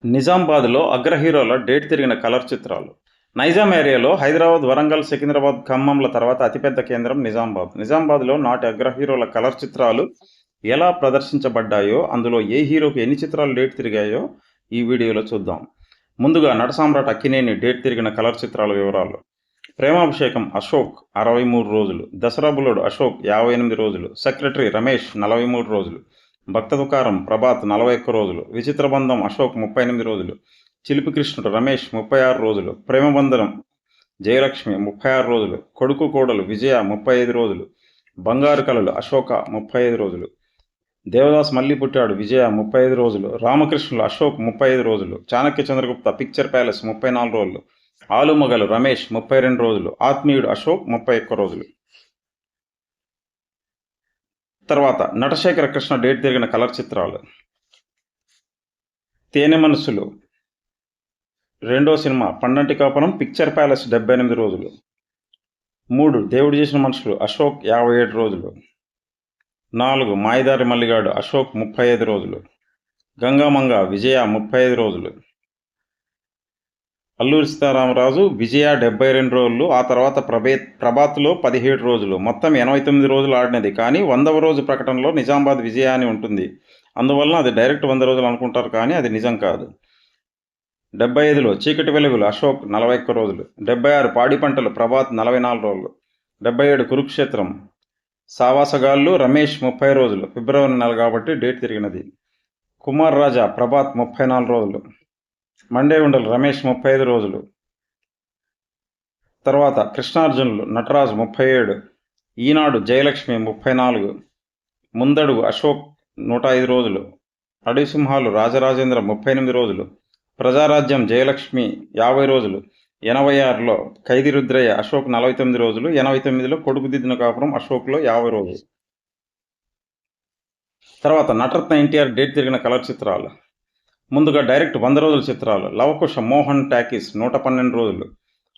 నిజామాబాద్‌లో అగ్ర హీరోల డేట్ తిరిగిన కలర్ చిత్రాలు. నైజాం ఏరియాలో హైదరాబాద్, వరంగల్, సికింద్రాబాద్, ఖమ్మంల తర్వాత అతిపెద్ద కేంద్రం నిజామాబాద్. నిజామాబాద్‌లో నాటి అగ్ర హీరోల కలర్ చిత్రాలు ఎలా ప్రదర్శించబడ్డాయో, అందులో ఏ హీరోకి ఎన్ని చిత్రాలు డేట్ తిరిగాయో ఈ వీడియోలో చూద్దాం. ముందుగా నటసామ్రాట్ అక్కినేని డేట్ తిరిగిన కలర్ చిత్రాల వివరాలు. ప్రేమాభిషేకం అశోక్ 63 రోజులు, దసరా బుల్లోడు అశోక్ 58 రోజులు, సెక్రటరీ రమేష్ 43 రోజులు, భక్త తుకారం ప్రభాత్ 41 రోజులు, విచిత్ర బంధం అశోక్ 38 రోజులు, చిలిపి కృష్ణుడు రమేష్ 36 రోజులు, ప్రేమబంధనం జయలక్ష్మి 36 రోజులు, కొడుకు కోడలు విజయ 35 రోజులు, బంగారు కలలు అశోక 35 రోజులు, దేవదాస్ మళ్ళీ పుట్టాడు విజయ 35 రోజులు, రామకృష్ణులు అశోక్ 35 రోజులు, చాణక్య చంద్రగుప్త పిక్చర్ ప్యాలెస్ 34 రోజులు, ఆలుమగలు రమేష్ 32 రోజులు, ఆత్మీయుడు అశోక్ 31 రోజులు. తర్వాత నటశేఖర కృష్ణ డేట్ తిరిగిన కలర్ చిత్రాలు. తేనె మనసులు రెండో సినిమా పండంటి కాపురం పిక్చర్ ప్యాలెస్ 78 రోజులు. 3 దేవుడు చేసిన మనుషులు అశోక్ 57 రోజులు. 4 మాయదారి మల్లిగాడు అశోక్ 35 రోజులు. గంగామంగ విజయ 35 రోజులు. అల్లూరి సీతారామరాజు విజయ 72 రోజులు. ఆ తర్వాత ప్రభాత్లో 17 రోజులు. మొత్తం 89 రోజులు ఆడినది. కానీ 100వ రోజు ప్రకటనలో నిజామాబాద్ విజయ అని ఉంటుంది. అందువలన అది డైరెక్ట్ 100 రోజులు అనుకుంటారు, కానీ అది నిజం కాదు. 75లో చీకటి వెలుగులు అశోక్ 41 రోజులు. 76 పాడి పంటలు ప్రభాత్ 44 రోజులు. 77 కురుక్షేత్రం సావాసగాళ్ళు రమేష్ 30 రోజులు. ఫిబ్రవరి నెల కాబట్టి డేట్ తిరిగినది. కుమార్ రాజా ప్రభాత్ 34 రోజులు. మండే ఉండలు రమేష్ 35 రోజులు. తర్వాత కృష్ణార్జునులు నటరాజ్ 37, ఈనాడు జయలక్ష్మి 34, ముందడుగు అశోక్ 105 రోజులు, అడిసింహాలు రాజరాజేంద్ర 38 రోజులు, ప్రజారాజ్యం జయలక్ష్మి 50 రోజులు, 86లో ఖైదీ రుద్రయ్య అశోక్ 49 రోజులు, 89లో కొడుకు దిద్దిన కాపురం అశోక్లో 50 రోజులు. తర్వాత నటరత్న ఎన్టీఆర్ డేట్ తిరిగిన కలర్ చిత్రాలు. ముందుగా డైరెక్ట్ 100 రోజుల చిత్రాలు. లవకుశ మోహన్ టాకీస్ 112 రోజులు,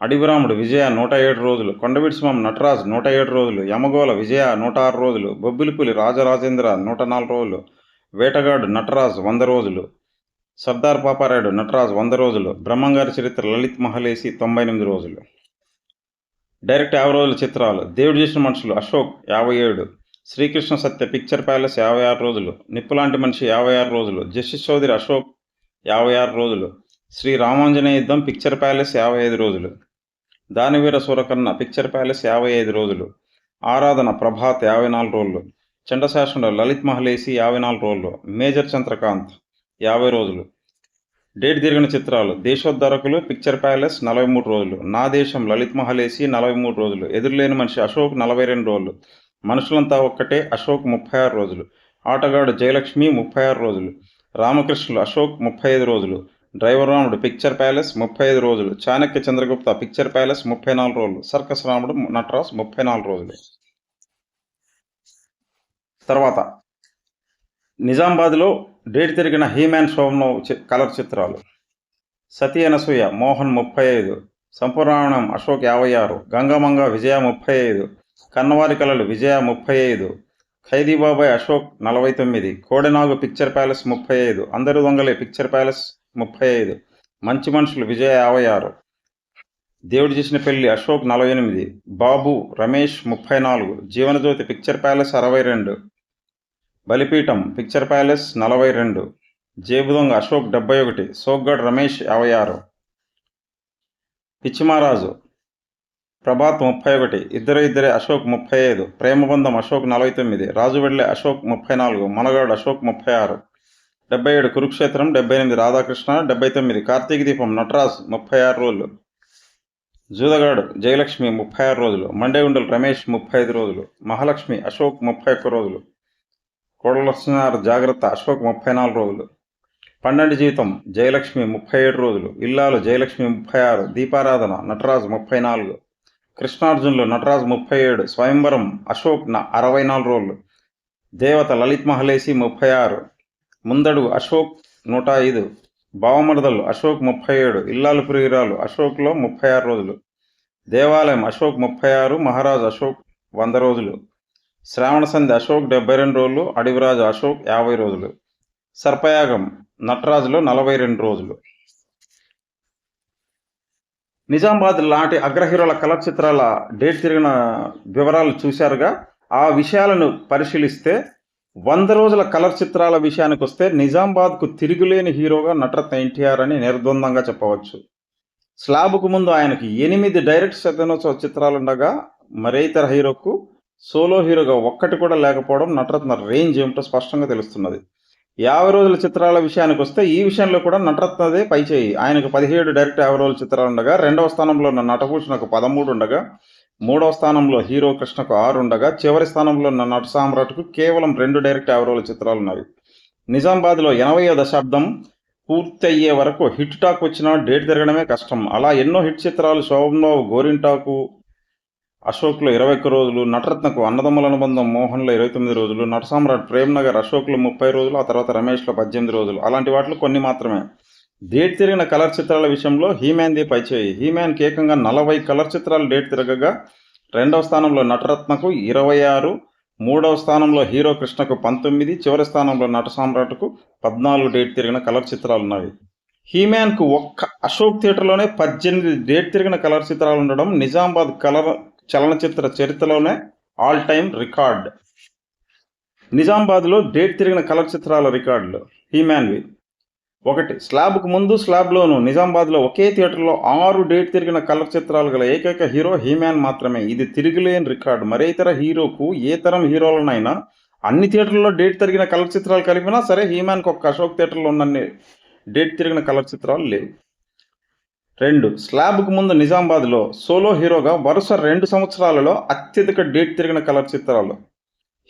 అడివిరాముడు విజయ 107 రోజులు, కొండవీటి సింహం నటరాజ్ 107 రోజులు, యమగోళ విజయ 106 రోజులు, బొబ్బిలిపులి రాజరాజేంద్ర 104 రోజులు, వేటగాడు నటరాజ్ 100 రోజులు, సర్దార్ పాపారాయుడు నటరాజ్ 100 రోజులు, బ్రహ్మంగారి చరిత్ర లలిత్ మహలేసి 98 రోజులు. డైరెక్ట్ 50 రోజుల చిత్రాలు. దేవుడు చేసిన మనుషులు అశోక్ 57, శ్రీకృష్ణ సత్య పిక్చర్ ప్యాలెస్ 56 రోజులు, నిప్పులాంటి మనిషి 56 రోజులు, జస్టిస్ చౌదరి అశోక్ 56 రోజులు, శ్రీ రామాంజనేయ యుద్ధం పిక్చర్ ప్యాలెస్ 55 రోజులు, దానివీర సూరకర్ణ పిక్చర్ ప్యాలెస్ 55 రోజులు, ఆరాధన ప్రభాత్ 54 రోజులు, చండశాసనుడు లలిత్ మహలేసి 54 రోజులు, మేజర్ చంద్రకాంత్ 50 రోజులు. డేట్ తిరిగిన చిత్రాలు. దేశోద్ధరకులు పిక్చర్ ప్యాలెస్ 43 రోజులు, నా దేశం లలిత్ మహలేసి 43 రోజులు, ఎదురులేని మనిషి అశోక్ 42 రోజులు, మనుషులంతా ఒక్కటే అశోక్ 36 రోజులు, ఆటగాడు జయలక్ష్మి 36 రోజులు, రామకృష్ణులు అశోక్ 35 రోజులు, డ్రైవర్ రాముడు పిక్చర్ ప్యాలెస్ 35 రోజులు, చాణక్య చంద్రగుప్త పిక్చర్ ప్యాలెస్ 34 రోజులు, సర్కస్ రాముడు నటరాజ్ 34 రోజులు. తర్వాత నిజామాబాద్లో డేట్ తిరిగిన హీమ్యాన్ శోభనం కలర్ చిత్రాలు. సతీ అనసూయ మోహన్ 35, సంపూర్ణం అశోక్ 56, గంగమంగ విజయ 35, కన్నవారి కళలు విజయ 35, ఖైదీ బాబాయ్ అశోక్ 49, కోడెనాగు పిక్చర్ ప్యాలెస్ 35, అందరు దొంగలే పిక్చర్ ప్యాలెస్ 35, మంచి మనుషులు విజయ 56, దేవుడు చేసిన పెళ్లి అశోక్ 48, బాబు రమేష్ 34, జీవనజ్యోతి పిక్చర్ ప్యాలెస్ 62, బలిపీఠం పిక్చర్ ప్యాలెస్ 42, జేబుదొంగ అశోక్ 71, సోగ్గడ్ రమేష్ 56, పిచ్చిమారాజు ప్రభాత్ 31, ఇద్దరే అశోక్ 35, ప్రేమబంధం అశోక్ 49, రాజు వెళ్లే అశోక్ 34, మనగాడు అశోక్ 36, 77 కురుక్షేత్రం 78 రాధాకృష్ణ 79, కార్తీక దీపం నటరాజ్ 36 రోజులు, జూదగాడు జయలక్ష్మి 36 రోజులు, మండే ఉండలు రమేష్ 35 రోజులు, మహాలక్ష్మి అశోక్ 31 రోజులు, కోడలక్ష్మీనారు జాగ్రత్త అశోక్ 34 రోజులు, పండంటి జీవితం జయలక్ష్మి 37 రోజులు, ఇల్లాలు జయలక్ష్మి 36, దీపారాధన నటరాజ్ 34, కృష్ణార్జునులు నటరాజ్ 37, స్వయంవరం అశోక్ 64 రోజులు, దేవత లలిత్ మహలేసి 36, ముందడుగు అశోక్ 105, భావమరదలు అశోక్ 37, ఇల్లాలు ప్రియురాలు అశోక్లో 36 రోజులు, దేవాలయం అశోక్ 36, మహారాజ్ అశోక్ 100 రోజులు, శ్రావణ సంధి అశోక్ 72 రోజులు, అడివిరాజు అశోక్ 50 రోజులు. సర్పయాగం నటరాజులో 42 రోజులు. నిజామాబాద్ లాంటి అగ్రహీరోల కలర్ చిత్రాల డేట్ తిరిగిన వివరాలు చూశారుగా. ఆ విషయాలను పరిశీలిస్తే 100 రోజుల కలర్ చిత్రాల విషయానికి వస్తే నిజామాబాద్కు తిరుగులేని హీరోగా నటరత్న ఎన్టీఆర్ అని నిర్ద్వందంగా చెప్పవచ్చు. స్లాబ్కు ముందు ఆయనకి 8 డైరెక్ట్ శతదినోత్సవ చిత్రాలుండగా మరే ఇతర హీరోకు సోలో హీరోగా ఒక్కటి కూడా లేకపోవడం నటరత్న రేంజ్ ఏమిటో స్పష్టంగా తెలుస్తున్నది. 50 రోజుల చిత్రాల విషయానికి వస్తే ఈ విషయంలో కూడా నటరత్నదే పైచేయి. ఆయనకు 17 డైరెక్ట్ 50 రోజుల చిత్రాలు ఉండగా, 2వ స్థానంలో ఉన్న నటభూషణకు 13 ఉండగా, 3వ స్థానంలో హీరో కృష్ణకు 6 ఉండగా, చివరి స్థానంలో ఉన్న నట సామ్రాట్కు కేవలం 2 డైరెక్ట్ 50 రోజుల చిత్రాలు ఉన్నవి. నిజామాబాద్లో 80వ దశాబ్దం పూర్తి అయ్యే వరకు హిట్ టాక్ వచ్చినా డేట్ తిరగడమే కష్టం. అలా ఎన్నో హిట్ చిత్రాలు శోభంబాబు గోరింటాకు, అశోక్లో 21 రోజులు, నటరత్నకు అన్నదమ్ముల అనుబంధం మోహన్లో 29 రోజులు, నట సామ్రాట్ ప్రేమ్ నగర్ అశోక్లో 30 రోజులు, ఆ తర్వాత రమేష్లో 18 రోజులు. అలాంటి వాటిలో కొన్ని మాత్రమే. డేట్ తిరిగిన కలర్ చిత్రాల విషయంలో హీమ్యాన్దే పైచేయి. హీమ్యాన్కి ఏకంగా 40 కలర్ చిత్రాలు డేట్ తిరగగా, 2వ స్థానంలో నటరత్నకు 26, 3వ స్థానంలో హీరో కృష్ణకు 19, చివరి స్థానంలో నట సామ్రాట్కు 14 డేట్ తిరిగిన కలర్ చిత్రాలు ఉన్నాయి. హీమ్యాన్కు ఒక్క అశోక్ థియేటర్లోనే 18 డేట్ తిరిగిన కలర్ చిత్రాలు ఉండడం నిజామాబాద్ కలర్ చలనచిత్ర చరిత్రలోనే ఆల్ టైమ్ రికార్డ్. నిజామాబాద్లో డేట్ తిరిగిన కలర్ చిత్రాల రికార్డులు హీమ్యాన్వి. 1. స్లాబ్కు ముందు స్లాబ్లోను నిజామాబాద్లో ఒకే థియేటర్లో 6 డేట్ తిరిగిన కలర్ చిత్రాలు గల ఏకైక హీరో హీమ్యాన్ మాత్రమే. ఇది తిరిగిలేని రికార్డు. మరే ఇతర హీరోకు ఏ తరం హీరోలనైనా అన్ని థియేటర్లలో డేట్ తిరిగిన కలర్ చిత్రాలు కలిపినా సరే హీమ్యాన్కి ఒక్క అశోక్ థియేటర్లో ఉన్నన్ని డేట్ తిరిగిన కలర్ చిత్రాలు లేవు. 2. స్లాబ్కు ముందు నిజామాబాద్లో సోలో హీరోగా వరుస 2 సంవత్సరాలలో అత్యధిక డేట్ తిరిగిన కలర్ చిత్రాలు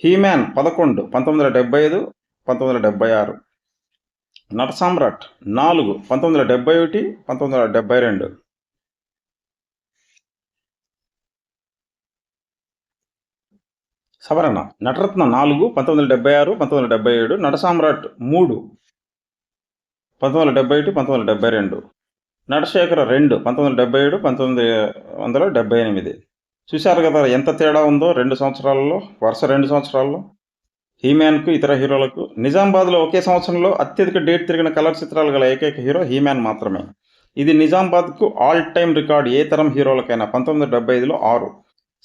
హీమ్యాన్ 11, 1975, 1976. నట సామ్రాట్ 4, 1971, 1972. సవరణ నటరత్న 4, 1976, 1977. నట సామ్రాట్ 3, 1971, 1972. నటశేఖర 2, 1977, 1978. చూశారు కదా ఎంత తేడా ఉందో 2 సంవత్సరాలలో, వరుస 2 సంవత్సరాల్లో హీమ్యాన్కు ఇతర హీరోలకు. నిజామాబాద్లో ఒకే సంవత్సరంలో అత్యధిక డేట్ తిరిగిన కలర్ చిత్రాలు గల ఏకైక హీరో హీమ్యాన్ మాత్రమే. ఇది నిజామాబాద్కు ఆల్ టైమ్ రికార్డ్ ఏ తరం హీరోలకైనా. 1975లో 6.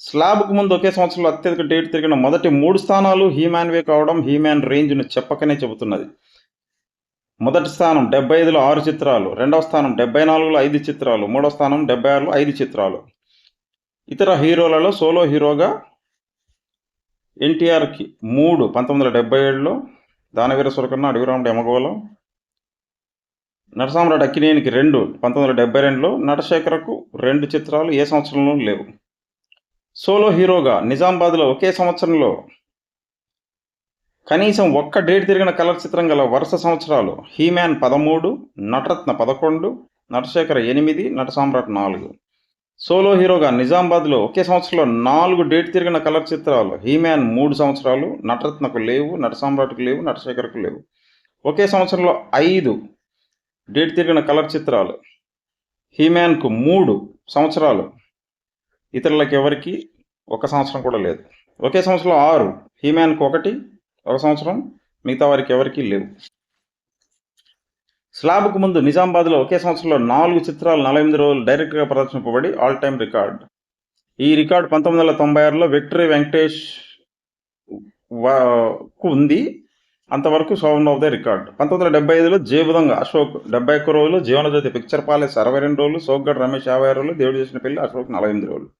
స్లాబ్కు ముందు ఒకే సంవత్సరంలో అత్యధిక డేట్ తిరిగిన మొదటి 3 స్థానాలు హీమ్యాన్వే కావడం హీమ్యాన్ రేంజ్ను చెప్పకనే చెబుతున్నది. మొదటి స్థానం 75లో 6 చిత్రాలు, 2వ స్థానం 74లో 5 చిత్రాలు, 3వ స్థానం 76లో 5 చిత్రాలు. ఇతర హీరోలలో సోలో హీరోగా ఎన్టీఆర్కి 3, 1977లో, దానవీర సురకన్న, అడవిరాముడు, యమగోళం. నటసామ్రాట్ అక్కినేనికి 2, 1972లో, నటశేఖరకు 2 చిత్రాలు ఏ సంవత్సరంలో లేవు. సోలో హీరోగా నిజామాబాద్లో ఒకే సంవత్సరంలో కనీసం ఒక్క డేట్ తిరిగిన కలర్ చిత్రం గల వరుస సంవత్సరాలు హీమ్యాన్ 13, నటరత్న 11, నటశేఖర 8, నట సామ్రాట్ 4. సోలో హీరోగా నిజామాబాద్లో ఒకే సంవత్సరంలో 4 డేట్ తిరిగిన కలర్ చిత్రాలు హీమ్యాన్ 3 సంవత్సరాలు, నటరత్నకు లేవు, నట సామ్రాట్కు లేవు, నటశేఖర్కు లేవు. ఒకే సంవత్సరంలో 5 డేట్ తిరిగిన కలర్ చిత్రాలు హీమ్యాన్కు 3 సంవత్సరాలు, ఇతరులకు ఎవరికి 1 సంవత్సరం కూడా లేదు. ఒకే సంవత్సరంలో 6 హీమ్యాన్కు 1 సంవత్సరం, మిగతా వారికి ఎవరికీ లేవు. స్లాబ్కు ముందు నిజామాబాద్లో ఒకే సంవత్సరంలో 4 చిత్రాలు 48 రోజులు డైరెక్ట్గా ప్రదర్శింపబడి ఆల్ టైమ్ రికార్డ్. ఈ రికార్డు 1996లో విక్టరీ వెంకటేష్ కు ఉంది. అంతవరకు శోభన్బాబుదే రికార్డు. 1975లో జేబుదంగ అశోక్ 71 రోజులు, జీవనజ్యోతి పిక్చర్ పాలేస్ 62 రోజులు, సోగ్గడ్ రమేష్ 56 రోజులు, దేవుడు చేసిన పెళ్లి అశోక్ 48 రోజులు.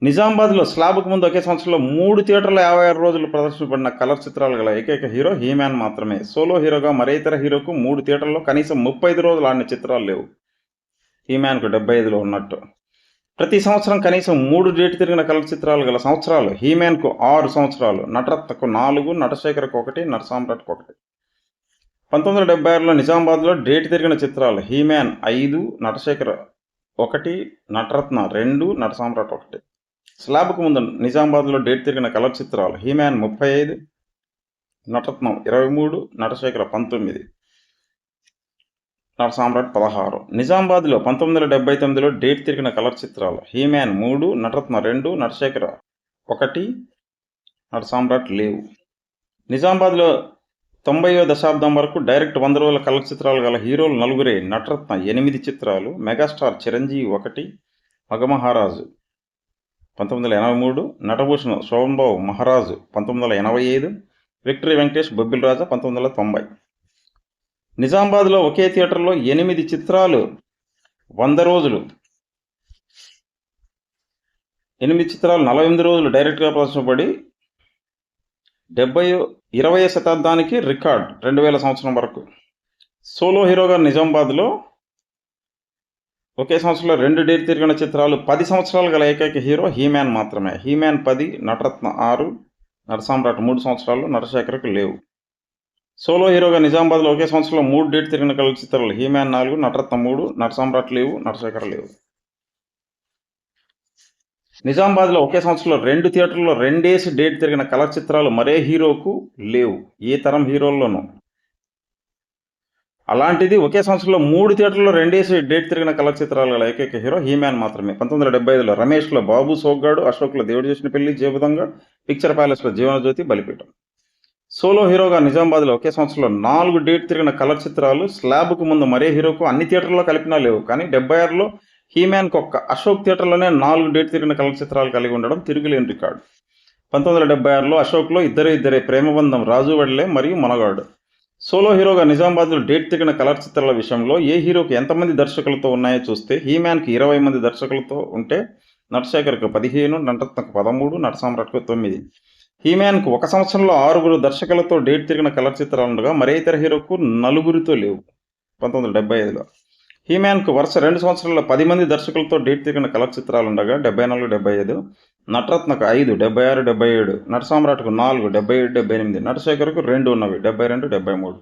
నిజామాబాద్లో స్లాబ్కు ముందు ఒకే సంవత్సరంలో 3 థియేటర్లో 56 రోజులు ప్రదర్శించబడిన కలర్ చిత్రాలు గల ఏకైక హీరో హీమ్యాన్ మాత్రమే. సోలో హీరోగా మరే ఇతర హీరోకు 3 థియేటర్లో కనీసం 35 రోజులు ఆడిన చిత్రాలు లేవు, హీమ్యాన్కు 75లో ఉన్నట్టు. ప్రతి సంవత్సరం కనీసం 3 డేట్ తిరిగిన కలర్ చిత్రాలు గల సంవత్సరాలు హీమ్యాన్కు 6 సంవత్సరాలు, నటరత్నకు 4, నటశేఖర్కు 1, నట సామ్రాట్కు 1. 1976లో నిజామాబాద్లో డేట్ తిరిగిన చిత్రాలు హీమ్యాన్ 5, నటశేఖర్ 1, నటరత్న 2, నట సామ్రాట్ 1. స్లాబ్కు ముందు నిజామాబాద్లో డేట్ తిరిగిన కలర్ చిత్రాలు హీమ్యాన్ 35, నటరత్నం 23, నటశేఖర 19, నట సామ్రాట్ 16. నిజామాబాద్లో 1979లో డేట్ తిరిగిన కలర్ చిత్రాలు హీమ్యాన్ 3, నటరత్న 2, నటశేఖర 1, నట సామ్రాట్ లేవు. నిజామాబాద్లో 90వ దశాబ్దం వరకు డైరెక్ట్ 100 రోజుల కలర్ చిత్రాలు గల హీరోలు నలుగురే. నటరత్న 8 చిత్రాలు. మెగాస్టార్ చిరంజీవి 1, మగమహారాజు 1983, నటభూషణ్ శోభన్బాబు మహారాజు 1985, విక్టరీ వెంకటేష్ బొబ్బిల్ రాజా 1990. నిజామాబాద్లో ఒకే థియేటర్లో 8 చిత్రాలు 100 రోజులు, 8 చిత్రాలు 48 రోజులు డైరెక్ట్గా ప్రదర్శించబడి 20వ శతాబ్దానికి రికార్డ్ 2000 సంవత్సరం వరకు. సోలో హీరోగా నిజామాబాద్లో ఒకే సంవత్సరంలో 2 డేట్ తిరిగిన చిత్రాలు 10 సంవత్సరాలు గల ఏకైక హీరో హీమ్యాన్ మాత్రమే. హీమ్యాన్ 10, నటరత్న 6, నటసామ్రాట్ 3 సంవత్సరాలు, నటశేఖర్కు లేవు. సోలో హీరోగా నిజామాబాద్లో ఒకే సంవత్సరంలో 3 డేట్ తిరిగిన కలర్ చిత్రాలు హీమ్యాన్ 4, నటరత్న 3, నటసామ్రాట్ లేవు, నటశేఖర్ లేవు. నిజామాబాద్లో ఒకే సంవత్సరంలో 2 థియేటర్లో 2 డేట్ తిరిగిన కలర్ చిత్రాలు మరే హీరోకు లేవు, ఏ తరం హీరోల్లోనూ. అలాంటిది ఒకే సంవత్సరంలో 3 థియేటర్లో 2 డేట్ తిరిగిన కలర్ చిత్రాలు గల ఏకైక హీరో హీమ్యాన్ మాత్రమే. 1975లో రమేష్లో బాబు సోగ్గాడు, అశోక్లో దేవుడు చేసిన పెళ్లి, జేబుదంగ, పిక్చర్ ప్యాలెస్లో జీవనజ్యోతి, బలిపీఠం. సోలో హీరోగా నిజామాబాద్లో ఒకే సంవత్సరంలో 4 డేట్ తిరిగిన కలర్ చిత్రాలు స్లాబ్కు ముందు మరే హీరోకు అన్ని థియేటర్లో కలిపినా లేవు. కానీ 76లో హీమ్యాన్కి ఒక్క అశోక్ థియేటర్లోనే 4 డేట్ తిరిగిన కలర్ చిత్రాలు కలిగి ఉండడం తిరుగులేని రికార్డు. 1976లో అశోక్లో ఇద్దరే ప్రేమబంధం, రాజు వెడలే మరియు మనగాడు. సోలో హీరోగా నిజామాబాద్లో డేట్ తిరిగిన కలర్ చిత్రాల విషయంలో ఏ హీరోకి ఎంతమంది దర్శకులతో ఉన్నాయో చూస్తే హీమ్యాన్కి 20 మంది దర్శకులతో ఉంటే నటశేఖర్కు 15, నటరత్నకు 13, నటసామ్రాట్కు 9. హీమ్యాన్కు ఒక సంవత్సరంలో 6 దర్శకులతో డేట్ తిరిగిన కలర్ చిత్రాలుండగా మరే ఇతర హీరోకు 4 లేవు. 1975లో హీమ్యాన్కు వరుస 2 సంవత్సరాల్లో 10 మంది దర్శకులతో డేట్ తిరిగిన కలర్ చిత్రాలుండగా 74, 75, నటరత్నకు 5, 76, 77, నటసామ్రాట్కు 4, 77, 78, నటశేఖర్కు 2 ఉన్నవి, 72, 73.